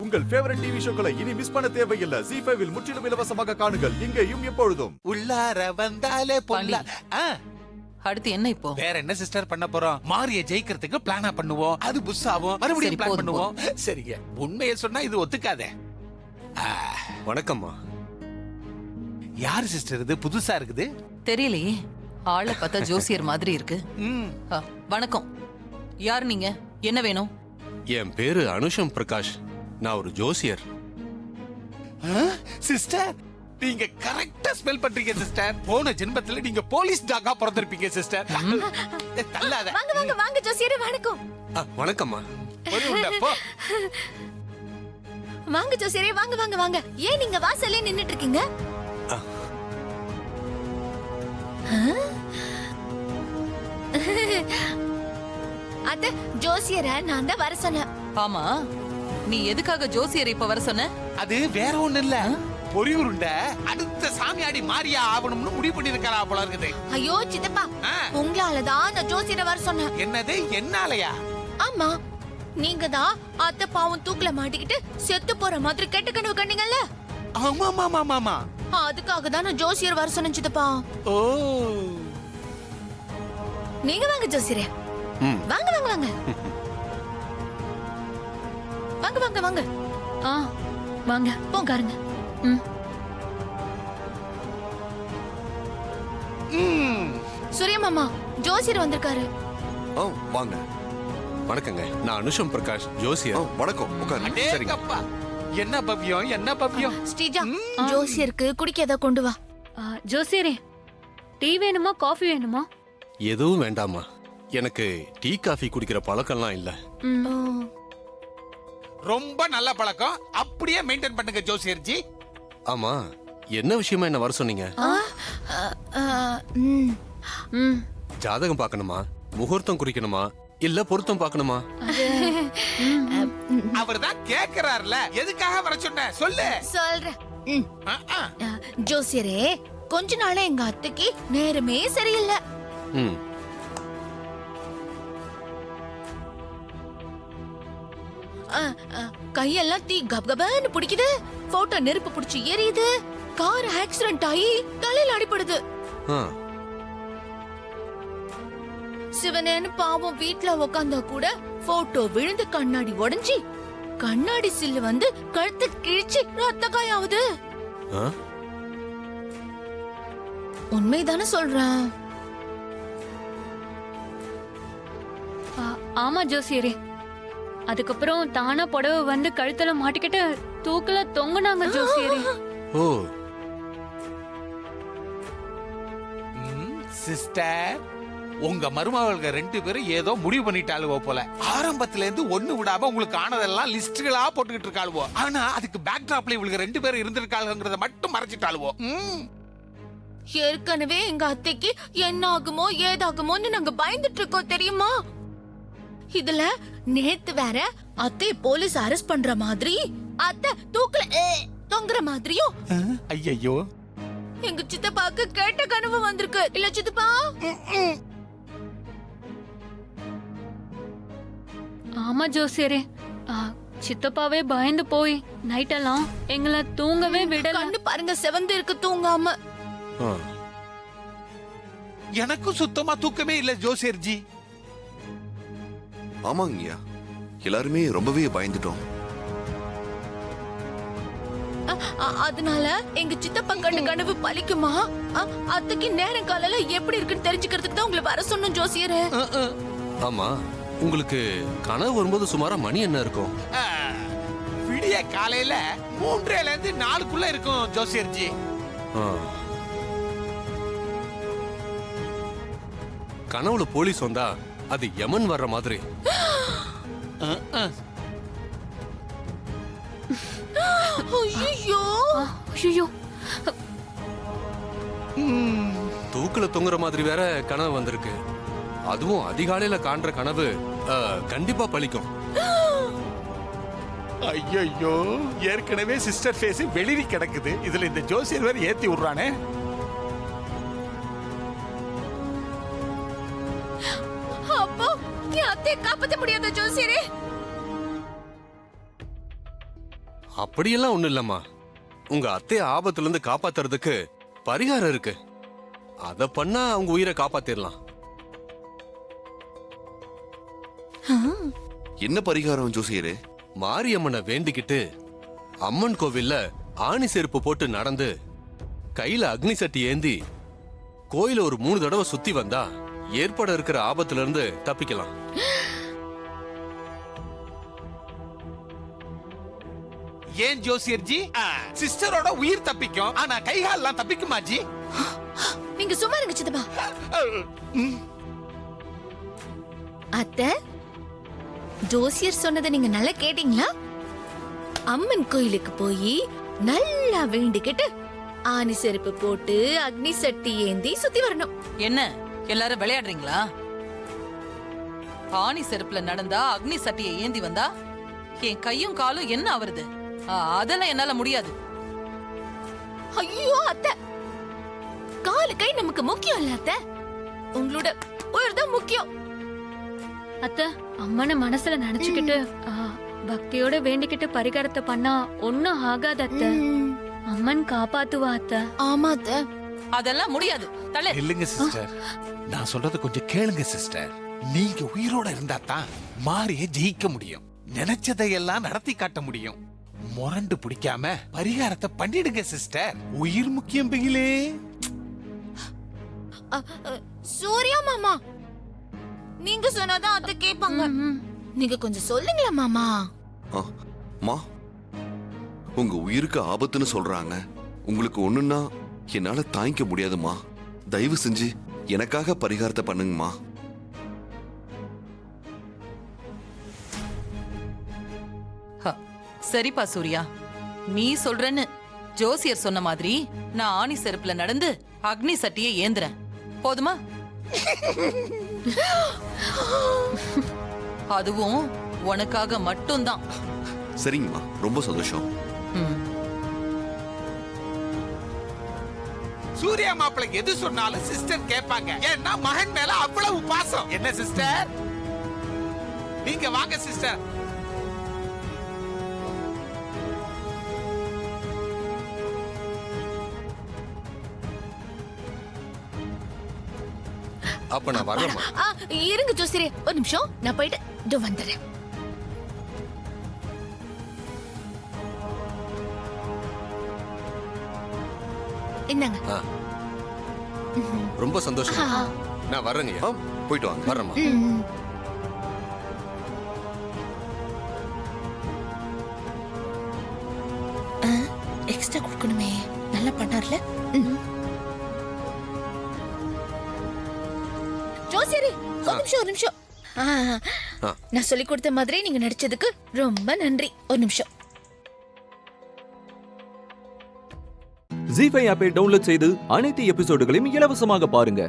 உங்கள் favourite TV ஷோக்களை இனி miss பண்ண தேவையில்லை. ZEE5 இல் முற்றிலும் இலவசமாக காணுங்கள். இங்கேயும் எப்பொழுதும். உள்ளார வந்தாலே பொல்லா. அடுத்து என்ன இப்போ? வேற என்ன சிஸ்டர் பண்ண போறோம்? மாரிய ஜெயிக்கிறதுக்கு பிளானா பண்ணுவோம். அது புஷ் ஆகும். மறுபடியும் பிளான் பண்ணுவோம். சரிங்க. உண்மையை சொன்னா இது ஒத்துக்காதே. வணக்கம்மா. யாரு சிஸ்டர் இது? புதுசா இருக்குது. தெரியலையே. ஆளை பார்த்தா ஜோசியர் மாதிரி இருக்கு. வணக்கம். யார் நீங்க? என்ன வேணும்? என் பேரு அனுஷம் பிரகாஷ். நான் ஒரு ஜோசியர். சிஸ்டர் நீங்க கரெக்டா ஸ்பெல் பண்றீங்க சிஸ்டர். போன ஜென்மத்துல நீங்க போலீஸ் டாகா பிறந்திருப்பீங்க சிஸ்டர். தள்ளாத. வாங்க வாங்க வாங்க ஜோசியரே வணக்கம். வணக்கம்மா. போ. வாங்க ஜோசியரே வாங்க வாங்க வாங்க. ஏன் நீங்க வாசல்ல நின்னுட்டு இருக்கீங்க? அத ஜோசியரை நான் தான் வர சொன்னேன். ஆமா, நீ எதுக்காக ஜோசியர் இப்ப வர சொன்ன? அது வேற ஒண்ணு இல்ல. பொறியூருண்ட அடுத்த சாமியாடி மாரியா ஆகணும்னு முடிவு பண்ணிருக்கா போல இருக்குது. ஐயோ சித்தப்பா, உங்களாலதான் அந்த ஜோசியரை வர சொன்னேன். என்னது? என்னாலயா? ஆமா, நீங்க தான் அத்தை பாவம் தூக்குல மாட்டிக்கிட்டு செத்து போற மாதிரி கெட்ட கனவு கண்டீங்கல்ல. ஆமா. அதுக்காக தான் நான் ஜோசியர் வர சொன்னேன் சித்தப்பா. ஓ, நீங்க வாங்க ஜோசியரே. வாங்க வாங்க வாங்க வாங்க வாங்க வாங்க. வாங்க போங்காருங்க. சூர்யா மாமா, ஜோசியர் வந்திருக்காரு. வாங்க. வணக்கங்க. நான் அனுஷம் பிரகாஷ், ஜோசியர். வணக்கம். உட்காருங்க. சரிங்க. என்ன பவ்யம், என்ன பவ்யம். ஸ்ரீஜா, ஜோசியருக்கு குடிக்க ஏதாவது கொண்டு வா. ஜோசியரே, டீ வேணுமா காஃபி வேணுமா? எதுவும் வேண்டாமா. எனக்கு டீ காஃபி குடிக்கிற பழக்கம்லாம் இல்ல. ரொம்ப நல்ல பழக்கம். அப்படியே மெயின்டைன் பண்ணுங்க ஜோசியர் ஜி. ஆமா, என்ன விஷயமா என்ன வர சொன்னீங்க? ஜாதகம் பார்க்கணுமா, முகூர்த்தம் குறிக்கணுமா, இல்ல பொருத்தம் பார்க்கணுமா? அவர்தான் கேக்குறாருல, எதுக்காக வர சொன்ன சொல்லு. சொல்றேன். ஜோசியரே, கொஞ்ச நாளா எங்க அத்தைக்கு நேரமே சரியில்லை. கையெல்லாம் தீ கப்கபன்னு பிடிக்குது. போட்டோ நெருப்பு பிடிச்சு எரியுது. கார் ஆக்சிடென்ட் ஆகி தலையில அடிபடுது. சிவனேன்னு பாவம் வீட்ல உக்காந்தா கூட போட்டோ விழுந்து கண்ணாடி உடைஞ்சி கண்ணாடி சில்லு வந்து கழுத்து கிழிச்சு ரத்த காயாவுது. உண்மைதானே சொல்றேன். ஆமா ஜோசியரே. அதுக்கப்புறம் தானா புடவை வந்து கழுத்துல மாட்டிக்கிட்டு தூக்குல தொங்குனாங்க ஜோசியரே. ஓ சிஸ்டர், உங்க மருமகள்கள் 2 பேரும் ஏதோ முடிவு பண்ணிட்டாளுவோ போல. ஆரம்பத்துல இருந்து ஒண்ணு விடாம உங்களுக்கு ஆனதெல்லாம் லிஸ்ட்களா போட்டுக்கிட்டு இருக்காளுவோ. ஆனா அதுக்கு பேக் டிராப்ல இவளுக்கு 2 பேரும் இருந்திருக்காளுங்கிறத மட்டும் மறைச்சிட்டாளுவோ. ஏற்கனவே எங்க அத்தைக்கு என்ன ஆகுமோ ஏதாகுமோன்னு நாங்க பயந்துட்டு இருக்கோம் தெரியுமா. இதுல நேத்து வேற அத்தை போலீஸ் அரெஸ்ட் பண்ற மாதிரி, அத்தை தூக்குல தொங்குற மாதிரியும். ஐயோ, எங்க சித்தப்பாக்கு கேட்ட கனவு வந்திருக்கு இல்ல சித்தப்பா? ஆமா ஜோசியரே, சித்தப்பாவே பயந்து போய் நைட்டெல்லாம் எங்களை தூங்கவே விடல. கண்ணு பாருங்க செவந்து இருக்கு தூங்காம. எனக்கும் சுத்தமா தூக்கமே இல்ல ஜோசியர் ஜி. ஆமாங்கய்யா, எல்லாருமே ரொம்பவே பயந்துட்டோம். அதனால எங்க சித்தப்பா கண்ணு கனவு பலிக்குமா? அத்தைக்கு நேரம் காலையில எப்படி இருக்குன்னு தெரிஞ்சுக்கிறதுக்கு தான் உங்களை வர சொன்னோம் ஜோசியரே. ஆமா, உங்களுக்கு கனவு வரும்போது சுமாரா மணி என்ன இருக்கும்? விடிய காலையில 3:30ல இருந்து 4க்குள்ள இருக்கும் ஜோசியர் ஜி. கனவுல போலீஸ் வந்தா அது யமன் வர்ற மாதிரி. ஐயோ, தூக்குல தொங்குற மாதிரி வேற கனவு வந்திருக்கு. அதுவும் அதிகாலையில காண்ற கனவு கண்டிப்பா பலிக்கும். ஐயோ, ஏற்கனவே சிஸ்டர் ஃபேஸ் வெளிரி கிடக்குது. இதுல இந்த ஜோசியர் வேற ஏத்தி விடுறானே. அப்போ என் அத்தையை காப்பாத்த முடியாத ஜோசியரே. அப்படியெல்லாம் ஒண்ணும் இல்லம்மா. உங்க அத்தைய ஆபத்துல இருந்து காப்பாத்துறதுக்கு பரிகாரம் இருக்கு. அத பண்ணா அவங்க உயிரை காப்பாத்திரலாம். என்ன பரிகாரம் ஜோசியரே? மாரியம்மனை வேண்டிக்கிட்டு அம்மன் கோவில்ல ஆணி செருப்பு போட்டு நடந்து கையில அக்னி சட்டி ஏந்தி கோயில ஒரு 3 தடவை சுத்தி வந்தா ஏற்பட இருக்கிற ஆபத்துல இருந்து தப்பிக்கலாம். ஏன் ஜோசியர் ஜி, சிஸ்டரோட உயிர் தப்பிக்கும், ஆனா கைகால்லாம் தப்பிக்குமா ஜி? நீங்க சும்மா இருங்க சித்தப்பா. அத்தை, ஜோசியர் சொன்னதை நீங்க நல்லா கேட்டீங்களா? அம்மன் கோயிலுக்கு போய் நல்லா வேண்டிக்கிட்டு ஆணி செருப்பு போட்டு அக்னி சட்டி ஏந்தி சுத்தி வரணும். என்ன எல்லாரும் விளையாடுறீங்களா? ஆணி செருப்புல நடந்தா அக்னி சட்டியை ஏந்தி வந்தா என் கையும் காலும் என்ன ஆவறது? அதெல்லாம் என்னால முடியாது. ஐயோ அத்தை, காலு கை நமக்கு முக்கியம் இல்ல அத்தை, உங்களோட உயிர் தான் முக்கியம். அத்தை, அம்மனை மனசுல நினைச்சுக்கிட்டு பக்தியோட வேண்டிக்கிட்டு பரிகாரத்தை பண்ணா ஒன்னும் ஆகாது அத்தை. அம்மன் காப்பாத்துவா அத்தை. ஆமா அத்தை. அதெல்லாம் முடியாது. தலை இல்லைங்க சிஸ்டர், நான் சொல்றது கொஞ்சம் கேளுங்க சிஸ்டர். நீங்க உயிரோட இருந்தா தான் மாறிய ஜெயிக்க முடியும், நினைச்சதையெல்லாம் நடத்தி காட்ட முடியும். முரண்டு பிடிக்காம பரிகாரத்தை பண்ணிடுங்க சிஸ்டர். உயிர் முக்கியம் பிகிலே. சூர்யா மாமா, நீங்க சொன்னாதான் அத்தை கேட்பாங்க. நீங்க கொஞ்சம் சொல்லுங்களா மாமா. மா, உங்க உயிருக்கு ஆபத்துன்னு சொல்றாங்க. உங்களுக்கு ஒண்ணுன்னா என்னால தாங்கிக்க முடியாதுமா. தயவு செஞ்சு எனக்காக பரிகாரத்தை பண்ணுங்கம்மா. சரிப்பா சூர்யா, நீ சொல்றன்னு ஜோசியர் சொன்ன மாதிரி நான் ஆணி செருப்புல நடந்து அக்னி சட்டியை ஏந்துறேன். போதுமா? அதுவும் உனக்காக மட்டும்தான். சரிங்கம்மா, ரொம்ப சந்தோஷம். சூர்யா மாப்பிள்ளை எது சொன்னாலும் சிஸ்டர் கேட்பாங்க. ஏன்னா மகன் மேல அவ்வளவு பாசம். என்ன சிஸ்டர்? நீங்க வாங்க சிஸ்டர். அப்ப நான் வரேம்மா. இருங்க ஜோசியரே, ஒரு நிமிஷம், நான் போயிட்டு இதோ வந்துடுறேன். என்னங்க? ரொம்ப சந்தோஷம். நான் வரேங்க. போயிட்டு வாங்க. வரேம்மா. எக்ஸ்ட்ரா கொடுக்கணுமே, நல்லா பண்ணார்ல. ஜோசியரே, ஒரு நிமிஷம். நான் சொல்லி கொடுத்த மாதிரி நீங்க நடிச்சதுக்கு ரொம்ப நன்றி. ஒரு நிமிஷம். ஜீ5 ஆப்பை டவுன்லோட் செய்து அனைத்து எபிசோடுகளையும் இலவசமாக பாருங்க.